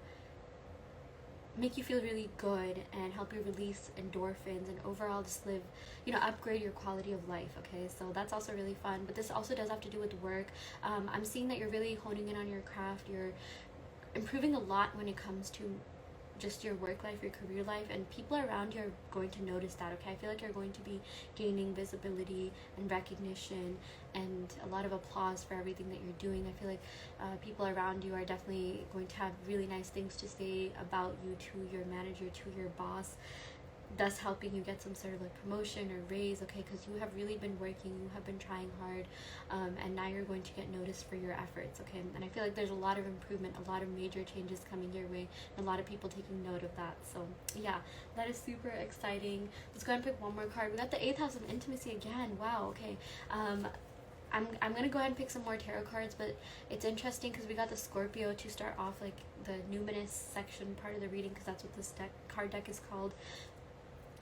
Speaker 1: make you feel really good and help you release endorphins and overall just live, upgrade your quality of life. Okay, so that's also really fun, but this also does have to do with work. I'm seeing that you're really honing in on your craft. You're improving a lot when it comes to just your work life, your career life, and people around you are going to notice that. Okay, I feel like you're going to be gaining visibility and recognition and a lot of applause for everything that you're doing. I feel like people around you are definitely going to have really nice things to say about you to your manager, to your boss, thus helping you get some sort of like promotion or raise. Okay, because you have really been working, you have been trying hard, and now you're going to get noticed for your efforts. Okay, and I feel like there's a lot of improvement, a lot of major changes coming your way, and a lot of people taking note of that. So yeah, that is super exciting. Let's go ahead and pick one more card. We got the 8th house of intimacy again. Wow. Okay, I'm gonna go ahead and pick some more tarot cards, but it's interesting because we got the Scorpio to start off like the numinous section part of the reading, because that's what this card deck is called.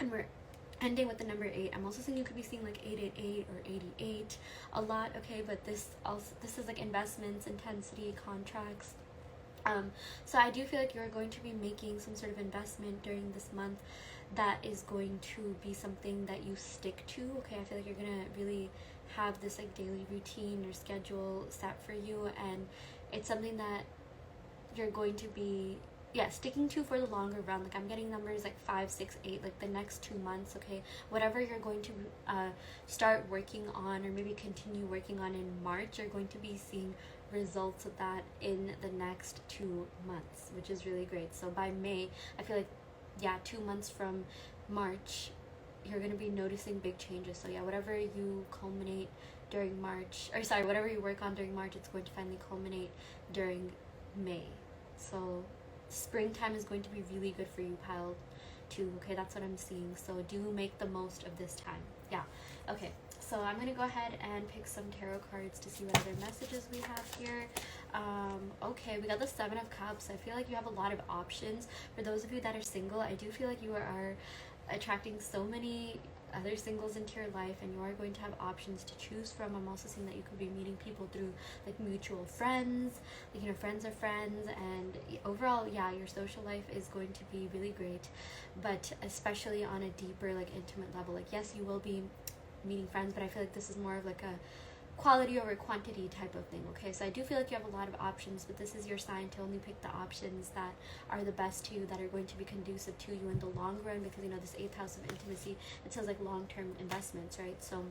Speaker 1: And we're ending with the number 8. I'm also seeing you could be seeing like 888 or 88 a lot. Okay, but this is like investments, intensity, contracts. So I do feel like you're going to be making some sort of investment during this month that is going to be something that you stick to. Okay, I feel like you're gonna really have this like daily routine or schedule set for you, and it's something that you're going to be sticking to for the longer run. Like I'm getting numbers like 5, 6, 8, like the next 2 months. Okay, whatever you're going to start working on or maybe continue working on in March, you're going to be seeing results of that in the next 2 months, which is really great. So by May, I feel like 2 months from March, you're going to be noticing big changes. So whatever you culminate during March, or sorry, whatever you work on during March, it's going to finally culminate during May. So springtime is going to be really good for you, pile 2. Okay, that's what I'm seeing. So do make the most of this time. Okay, so I'm gonna go ahead and pick some tarot cards to see what other messages we have here. Okay, we got the 7 of Cups. I feel like you have a lot of options. For those of you that are single, I do feel like you are attracting so many other singles into your life, and you are going to have options to choose from. I'm also seeing that you could be meeting people through like mutual friends, like friends of friends, and overall your social life is going to be really great, but especially on a deeper like intimate level. Like yes, you will be meeting friends, but I feel like this is more of like a quality over quantity type of thing. Okay, so I do feel like you have a lot of options, but this is your sign to only pick the options that are the best to you, that are going to be conducive to you in the long run, because this 8th house of intimacy, it says like long-term investments, right? So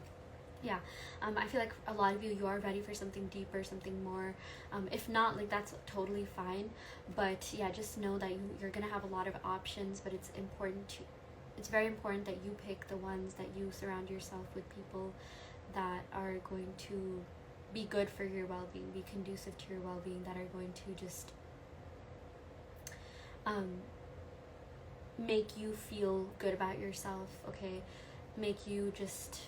Speaker 1: I feel like a lot of you are ready for something deeper, something more. If not, like that's totally fine, but just know that you're gonna have a lot of options, but it's very important that you pick the ones that you surround yourself with, people that are going to be good for your well-being, be conducive to your well-being, that are going to just make you feel good about yourself. Okay, make you just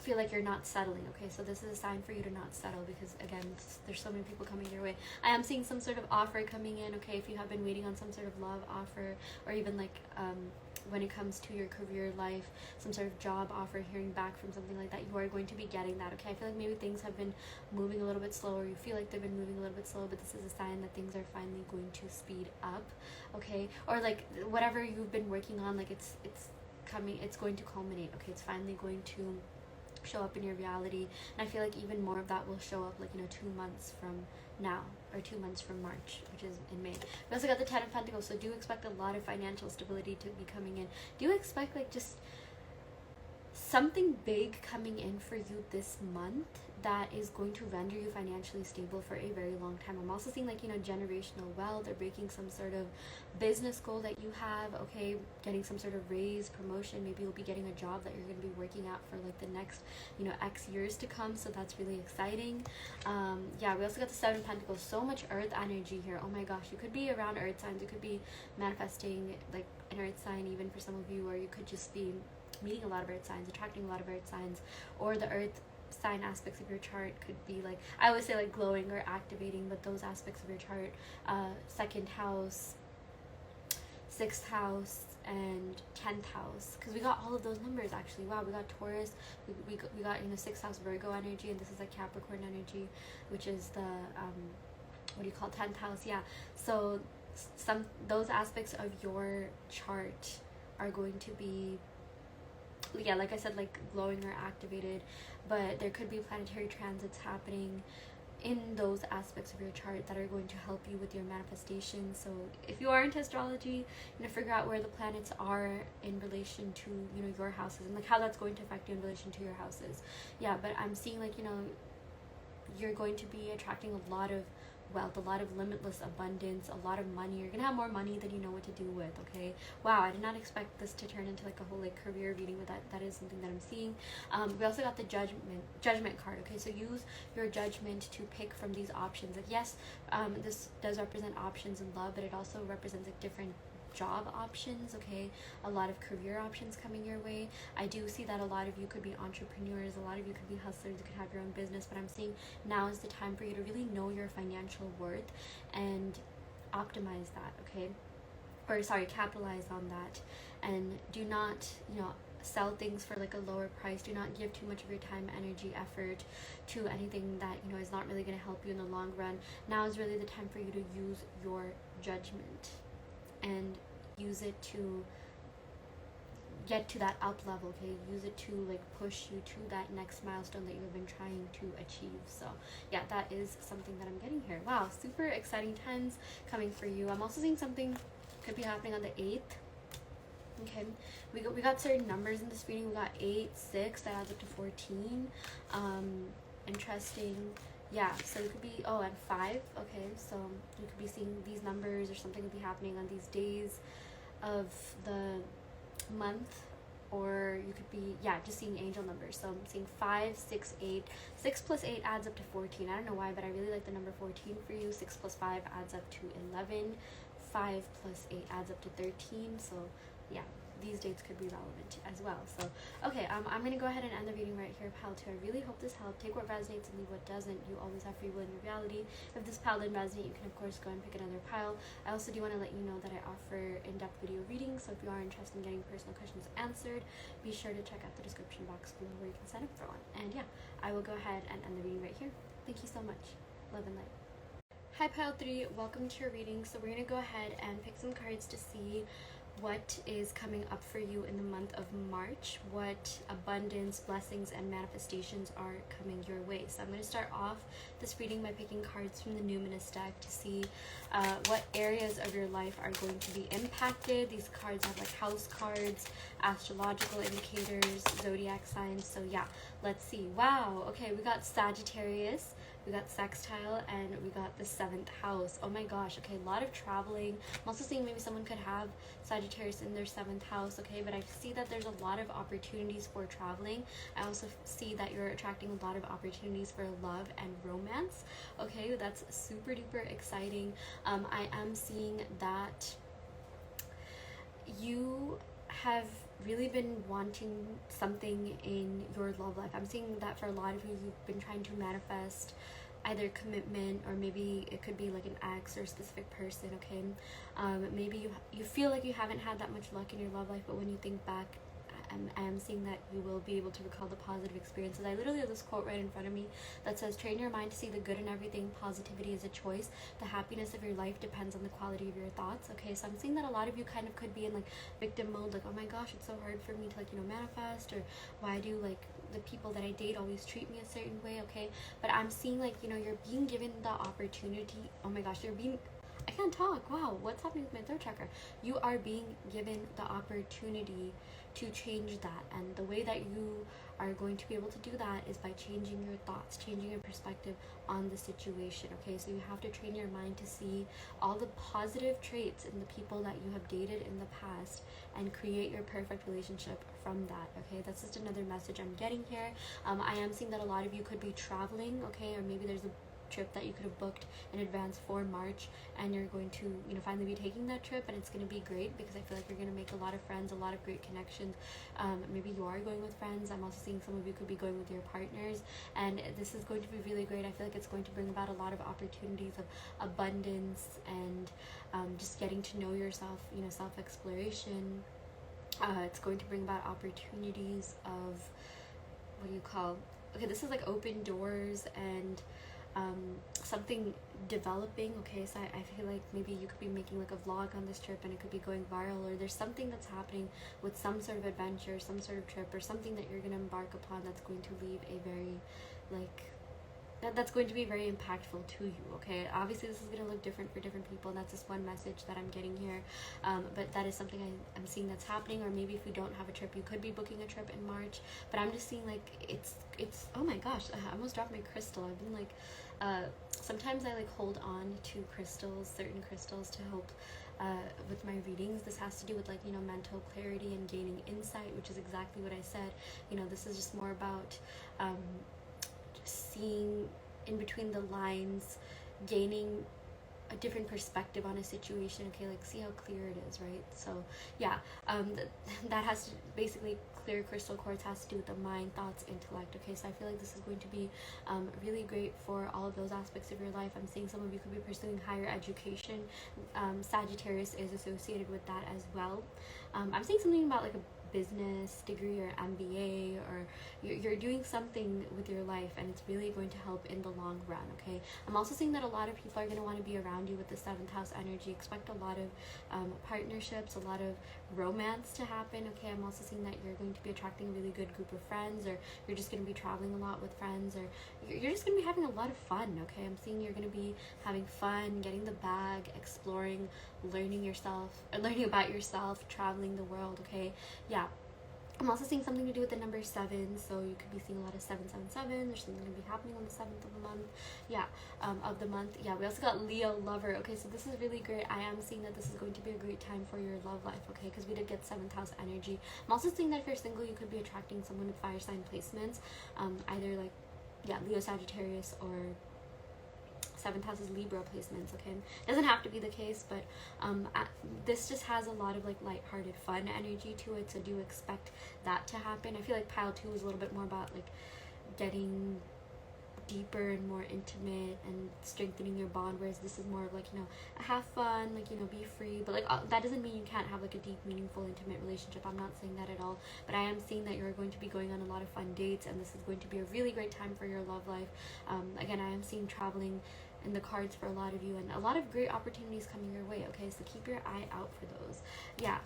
Speaker 1: feel like you're not settling. Okay, so this is a sign for you to not settle, because again, there's so many people coming your way. I am seeing some sort of offer coming in. Okay, if you have been waiting on some sort of love offer, or even like when it comes to your career life, some sort of job offer, hearing back from something like that, you are going to be getting that. Okay, I feel like maybe things have been moving a little bit slower, you feel like they've been moving a little bit slow, but this is a sign that things are finally going to speed up. Okay, or like whatever you've been working on, like it's coming, it's going to culminate. Okay, it's finally going to show up in your reality, and I feel like even more of that will show up like 2 months from now, or 2 months from March, which is in May. We also got the 10 of Pentacles, so do expect a lot of financial stability to be coming in. Do expect like just something big coming in for you this month that is going to render you financially stable for a very long time. I'm also seeing, like, you know, generational wealth or breaking some sort of business goal that you have, okay, getting some sort of raise, promotion. Maybe you'll be getting a job that you're going to be working at for like the next, you know, X years to come, so that's really exciting. Yeah, we also got the Seven of Pentacles, so much earth energy here. Oh my gosh, you could be around earth signs, you could be manifesting like an earth sign even for some of you, or you could just be meeting a lot of earth signs, attracting a lot of earth signs, or the earth sign aspects of your chart could be like, I always say like glowing or activating, but those aspects of your chart, second house, sixth house, and 10th house, because we got all of those numbers actually. Wow, we got Taurus, we got, you know, sixth house Virgo energy, and this is like Capricorn energy, which is the what do you call 10th house? Yeah, so those aspects of your chart are going to be, yeah, like I said, like glowing or activated, but there could be planetary transits happening in those aspects of your chart that are going to help you with your manifestation. So if you are into astrology, you know, figure out where the planets are in relation to, you know, your houses, and like how that's going to affect you in relation to your houses. Yeah, but I'm seeing, like, you know, you're going to be attracting a lot of wealth, a lot of limitless abundance, a lot of money. You're gonna have more money than you know what to do with. Okay, wow, I did not expect this to turn into like a whole like career reading, but that is something that I'm seeing. We also got the judgment card. Okay, so use your judgment to pick from these options. Like, yes, this does represent options in love, but it also represents like different job options. Okay, a lot of career options coming your way. I do see that a lot of you could be entrepreneurs, a lot of you could be hustlers, you could have your own business, but I'm seeing now is the time for you to really know your financial worth and optimize that. Okay, or sorry, capitalize on that, and do not, you know, sell things for like a lower price. Do not give too much of your time, energy, effort to anything that, you know, is not really going to help you in the long run. Now is really the time for you to use your judgment and use it to get to that up level. Okay, use it to like push you to that next milestone that you've been trying to achieve. So yeah, that is something that I'm getting here. Wow, super exciting times coming for you. I'm also seeing something could be happening on the 8th. Okay, we got certain numbers in this reading. We got 8, 6, that adds up to 14. Interesting. Yeah, so it could be, oh, and 5. Okay, so you could be seeing these numbers, or something could be happening on these days of the month, or you could be, yeah, just seeing angel numbers. So I'm seeing 5, 6, 8. 6 plus 8 adds up to 14. I don't know why, but I really like the number 14 for you. 6 plus 5 adds up to 11. 5 plus 8 adds up to 13. So yeah, these dates could be relevant as well. So okay, I'm gonna go ahead and end the reading right here, pile 2. I really hope this helped. Take what resonates and leave what doesn't. You always have free will in your reality. If this pile didn't resonate, you can of course go and pick another pile. I also do want to let you know that I offer in-depth video readings, so if you are interested in getting personal questions answered, be sure to check out the description box below where you can sign up for one. And yeah, I will go ahead and end the reading right here. Thank you so much. Love and light. Hi pile 3, welcome to your reading. So we're gonna go ahead and pick some cards to see what is coming up for you in the month of March, what abundance, blessings, and manifestations are coming your way. So I'm going to start off this reading by picking cards from the Numinous deck to see what areas of your life are going to be impacted. These cards have like house cards, astrological indicators, zodiac signs. So yeah, let's see. Wow, okay, we got Sagittarius, we got sextile, and we got the 7th house. Oh my gosh, okay, a lot of traveling. I'm also seeing maybe someone could have Sagittarius in their 7th house, okay, but I see that there's a lot of opportunities for traveling. I also see that you're attracting a lot of opportunities for love and romance, okay, that's super duper exciting. I am seeing that you have really been wanting something in your love life. I'm seeing that for a lot of you, you've been trying to manifest either commitment, or maybe it could be like an ex or a specific person. Okay, maybe you feel like you haven't had that much luck in your love life, but when you think back, I am seeing that you will be able to recall the positive experiences. I literally have this quote right in front of me that says, train your mind to see the good in everything. Positivity is a choice. The happiness of your life depends on the quality of your thoughts. Okay, so I'm seeing that a lot of you kind of could be in like victim mode, like, oh my gosh, it's so hard for me to, like, you know, manifest, or why do like the people that I date always treat me a certain way. Okay, but I'm seeing like, you know, you're being given the opportunity. Oh my gosh, I can't talk. Wow, what's happening with my throat chakra? You are being given the opportunity to change that. And the way that you are going to be able to do that is by changing your thoughts, changing your perspective on the situation. Okay, so you have to train your mind to see all the positive traits in the people that you have dated in the past and create your perfect relationship from that. Okay, that's just another message I'm getting here. I am seeing that a lot of you could be traveling, okay, or maybe there's a trip that you could have booked in advance for March, and you're going to, you know, finally be taking that trip, and it's going to be great because I feel like you're going to make a lot of friends, a lot of great connections. Maybe you are going with friends. I'm also seeing some of you could be going with your partners, and this is going to be really great. I feel like it's going to bring about a lot of opportunities of abundance and just getting to know yourself, you know, self-exploration. It's going to bring about opportunities of, what do you call, okay, this is like open doors and something developing. Okay, so I feel like maybe you could be making like a vlog on this trip and it could be going viral, or there's something that's happening with some sort of adventure, some sort of trip, or something that you're going to embark upon that's going to leave a very, like, that's going to be very impactful to you. Okay, obviously this is going to look different for different people, and that's just one message that I'm getting here, but that is something I'm seeing that's happening. Or maybe if you don't have a trip, you could be booking a trip in March, but I'm just seeing like it's oh my gosh, I almost dropped my crystal. I've been like sometimes I like hold on to crystals, certain crystals, to help with my readings. This has to do with, like, you know, mental clarity and gaining insight, which is exactly what I said. You know, this is just more about seeing in between the lines, gaining a different perspective on a situation. Okay, like, see how clear it is, right? So yeah, that has to basically, clear crystal quartz has to do with the mind, thoughts, intellect. Okay, so I feel like this is going to be really great for all of those aspects of your life. I'm seeing some of you could be pursuing higher education. Sagittarius is associated with that as well. I'm seeing something about like a business degree or MBA, or you're doing something with your life and it's really going to help in the long run. Okay, I'm also seeing that a lot of people are going to want to be around you with the 7th house energy. Expect a lot of partnerships, a lot of romance to happen. Okay, I'm also seeing that you're going to be attracting a really good group of friends, or you're just going to be traveling a lot with friends, or you're just going to be having a lot of fun. Okay, I'm seeing you're going to be having fun, getting the bag, exploring, learning about yourself, traveling the world. Okay, yeah, I'm also seeing something to do with the number 7, so you could be seeing a lot of 777. There's something going to be happening on the 7th of the month. Yeah, of the month. Yeah, we also got Leo lover. Okay, so this is really great. I am seeing that this is going to be a great time for your love life. Okay, because we did get 7th house energy. I'm also seeing that if you're single, you could be attracting someone with fire sign placements, either like, yeah, Leo, Sagittarius, or 7th house is Libra placements. Okay, doesn't have to be the case, but this just has a lot of like lighthearted fun energy to it, so do expect that to happen. I feel like pile 2 is a little bit more about like getting deeper and more intimate and strengthening your bond, whereas this is more of like, you know, have fun, like, you know, be free, but like that doesn't mean you can't have like a deep, meaningful, intimate relationship. I'm not saying that at all, but I am seeing that you're going to be going on a lot of fun dates, and this is going to be a really great time for your love life. Again, I am seeing traveling in the cards for a lot of you, and a lot of great opportunities coming your way. Okay, so keep your eye out for those. Yeah.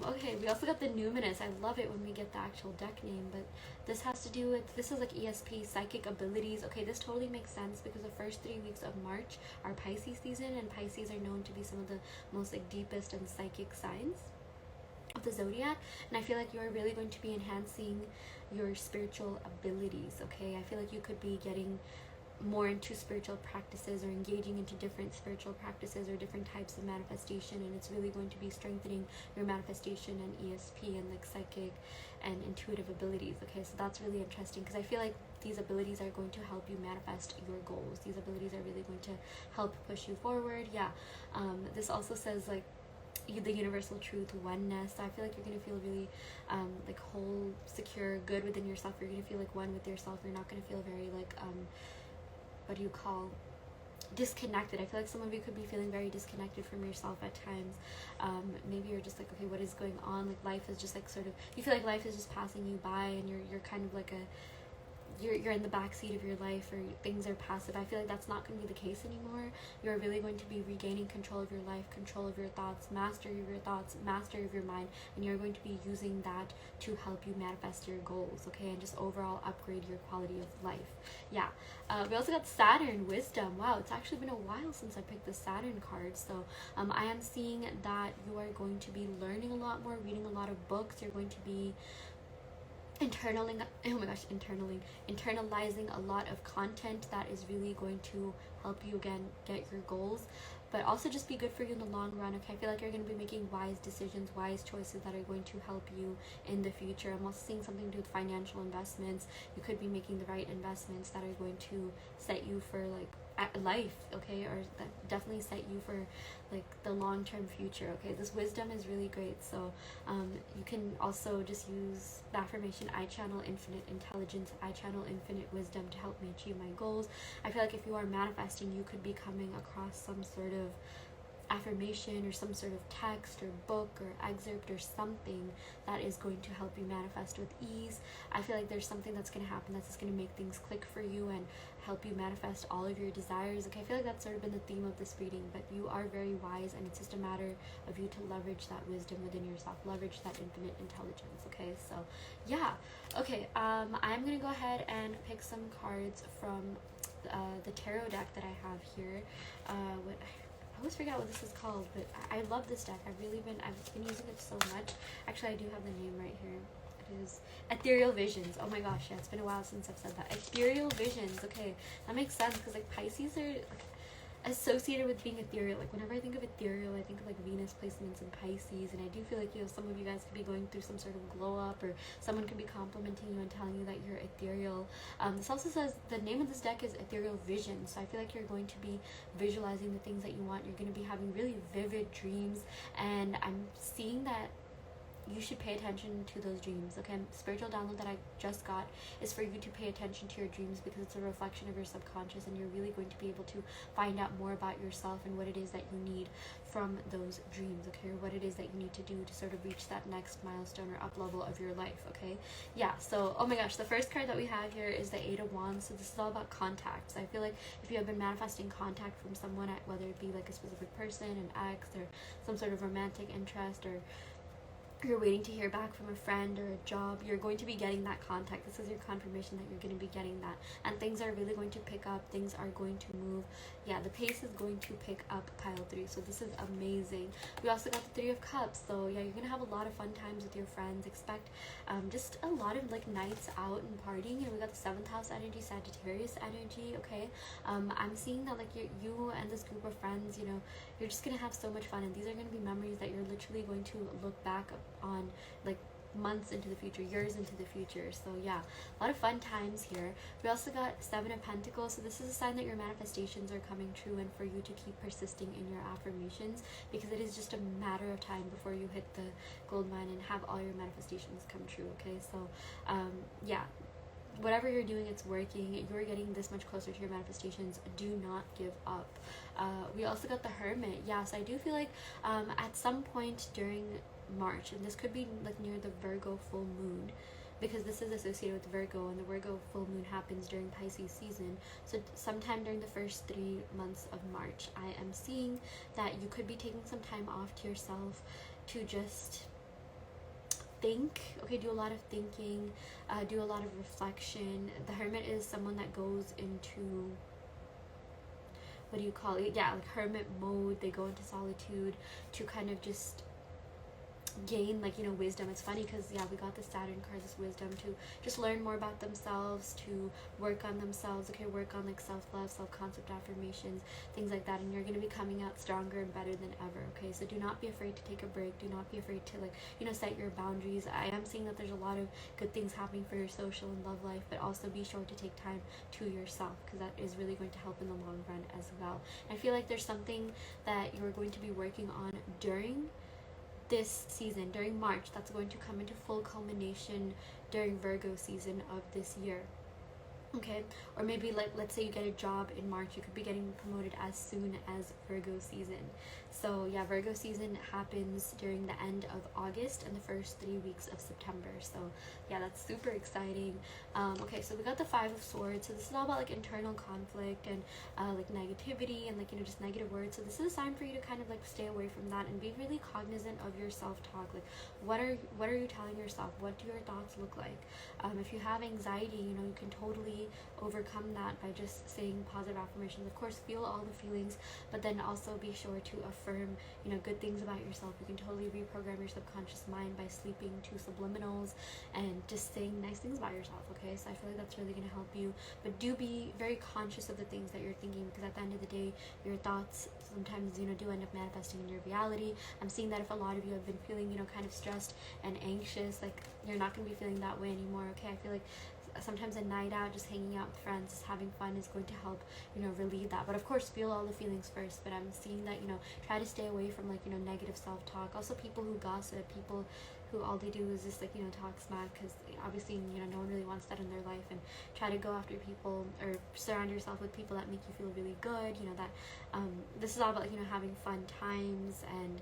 Speaker 1: Okay, we also got the numinous. I love it when we get the actual deck name, but this has to do with, this is like ESP, psychic abilities. Okay, this totally makes sense because the first 3 weeks of March are Pisces season, and Pisces are known to be some of the most like deepest and psychic signs of the zodiac, and I feel like you're really going to be enhancing your spiritual abilities. Okay, I feel like you could be getting more into spiritual practices, or engaging into different spiritual practices or different types of manifestation, and it's really going to be strengthening your manifestation and ESP and like psychic and intuitive abilities. Okay, so that's really interesting because I feel like these abilities are going to help you manifest your goals. These abilities are really going to help push you forward. Yeah, this also says like the universal truth, oneness. So I feel like you're going to feel really like whole, secure, good within yourself. You're going to feel like one with yourself. You're not going to feel very like what do you call, disconnected. I feel like some of you could be feeling very disconnected from yourself at times. Maybe you're just like, okay, what is going on? Like life is just like sort of, you feel like life is just passing you by, and you're kind of like you're in the backseat of your life, or things are passive. I feel like that's not going to be the case anymore. You're really going to be regaining control of your life, control of your thoughts, mastery of your thoughts, mastery of your mind, and you're going to be using that to help you manifest your goals, okay, and just overall upgrade your quality of life. Yeah. We also got Saturn, wisdom. Wow, it's actually been a while since I picked the Saturn card, so I am seeing that you are going to be learning a lot more, reading a lot of books. You're going to be internalizing a lot of content that is really going to help you again get your goals, but also just be good for you in the long run. Okay, I feel like you're going to be making wise decisions, wise choices that are going to help you in the future. I'm also seeing something to do with financial investments. You could be making the right investments that are going to set you for like life, okay, or that definitely set you for like the long-term future. Okay, this wisdom is really great, so you can also just use the affirmation, I channel infinite intelligence, I channel infinite wisdom to help me achieve my goals. I feel like if you are manifesting, you could be coming across some sort of affirmation or some sort of text or book or excerpt or something that is going to help you manifest with ease. I feel like there's something that's going to happen that's just going to make things click for you and help you manifest all of your desires. Okay, I feel like that's sort of been the theme of this reading, but you are very wise, and it's just a matter of you to leverage that wisdom within yourself, leverage that infinite intelligence. Okay, so yeah. Okay, I'm gonna go ahead and pick some cards from the tarot deck that I have here. I always forget what this is called, but I love this deck. I've been using it so much. Actually, I do have the name right here. It is Ethereal Visions. Oh my gosh, yeah, it's been a while since I've said that. Ethereal Visions. Okay, that makes sense, because like Pisces are like associated with being ethereal. Like whenever I think of ethereal, I think of like Venus placements in Pisces, and I do feel like, you know, some of you guys could be going through some sort of glow up, or someone could be complimenting you and telling you that you're ethereal. This also says the name of this deck is Ethereal Vision, so I feel like you're going to be visualizing the things that you want. You're going to be having really vivid dreams, and I'm seeing that you should pay attention to those dreams. Okay, spiritual download that I just got is for you to pay attention to your dreams, because it's a reflection of your subconscious, and you're really going to be able to find out more about yourself and what it is that you need from those dreams, okay, or what it is that you need to do to sort of reach that next milestone or up level of your life. Okay, yeah. So oh my gosh, the first card that we have here is the Eight of Wands. So this is all about contacts. I feel like if you have been manifesting contact from someone, whether it be like a specific person, an ex, or some sort of romantic interest, or you're waiting to hear back from a friend or a job, you're going to be getting that contact. This is your confirmation that you're going to be getting that, and things are really going to pick up, things are going to move. Yeah, the pace is going to pick up, pile 3, so this is amazing. We also got the Three of Cups, so yeah, you're gonna have a lot of fun times with your friends. Expect just a lot of like nights out and partying. And we got the 7th house energy, Sagittarius energy. Okay, I'm seeing that like you and this group of friends, you know, you're just gonna have so much fun, and these are gonna be memories that you're literally going to look back on like months into the future, years into the future. So yeah, a lot of fun times here. We also got 7 of Pentacles, so this is a sign that your manifestations are coming true, and for you to keep persisting in your affirmations, because it is just a matter of time before you hit the gold mine and have all your manifestations come true. Okay, so yeah, whatever you're doing, it's working. You're getting this much closer to your manifestations. Do not give up. We also got the Hermit. Yeah, so I do feel like at some point during March, and this could be like near the Virgo full moon, because this is associated with Virgo, and the Virgo full moon happens during Pisces season. So sometime during the first 3 months of March, I am seeing that you could be taking some time off to yourself to just think. Okay, do a lot of thinking, do a lot of reflection. The Hermit is someone that goes into, what do you call it, yeah, like hermit mode. They go into solitude to kind of just gain, like, you know, wisdom. It's funny because yeah, we got the Saturn card, this wisdom to just learn more about themselves, to work on themselves. Okay, work on like self-love, self-concept affirmations, things like that, and you're going to be coming out stronger and better than ever. Okay, so do not be afraid to take a break. Do not be afraid to, like, you know, set your boundaries. I am seeing that there's a lot of good things happening for your social and love life, but also be sure to take time to yourself, because that is really going to help in the long run as well. And I feel like there's something that you're going to be working on during this season, during March, that's going to come into full culmination during Virgo season of this year. Okay, or maybe like let's say you get a job in March, you could be getting promoted as soon as Virgo season. So yeah, Virgo season happens during the end of August and the first 3 weeks of September. So yeah, that's super exciting. Okay, so we got the Five of Swords. So this is all about like internal conflict and like negativity and like, you know, just negative words. So this is a sign for you to kind of like stay away from that and be really cognizant of your self-talk. Like what are you telling yourself? What do your thoughts look like? If you have anxiety, you know, you can totally overcome that by just saying positive affirmations. Of course, feel all the feelings, but then also be sure to affirm, you know, good things about yourself. You can totally reprogram your subconscious mind by sleeping to subliminals and just saying nice things about yourself. Okay, so I feel like that's really going to help you, but do be very conscious of the things that you're thinking, because at the end of the day, your thoughts sometimes, you know, do end up manifesting in your reality. I'm seeing that if a lot of you have been feeling, you know, kind of stressed and anxious, like you're not going to be feeling that way anymore. Okay, I feel like sometimes a night out, just hanging out with friends, having fun is going to help, you know, relieve that. But of course, feel all the feelings first. But I'm seeing that, you know, try to stay away from like, you know, negative self-talk. Also, people who gossip, people who all they do is just like, you know, talk smack, because obviously, you know, no one really wants that in their life. And try to go after people or surround yourself with people that make you feel really good. You know, that this is all about like, you know, having fun times and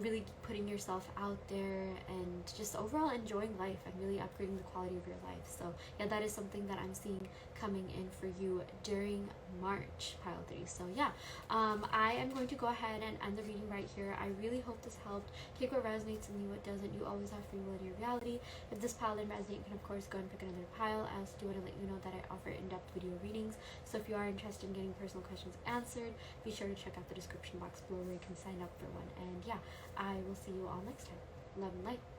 Speaker 1: really putting yourself out there and just overall enjoying life and really upgrading the quality of your life. So yeah, that is something that I'm seeing coming in for you during March, pile 3. So yeah, I am going to go ahead and end the reading right here. I really hope this helped. Take what resonates and leave what doesn't. You always have free will in your reality. If this pile didn't resonate, you can of course go and pick another pile. I also do want to let you know that I offer in-depth video readings, so if you are interested in getting personal questions answered, be sure to check out the description box below where you can sign up for one. And yeah, I will see you all next time. Love and light.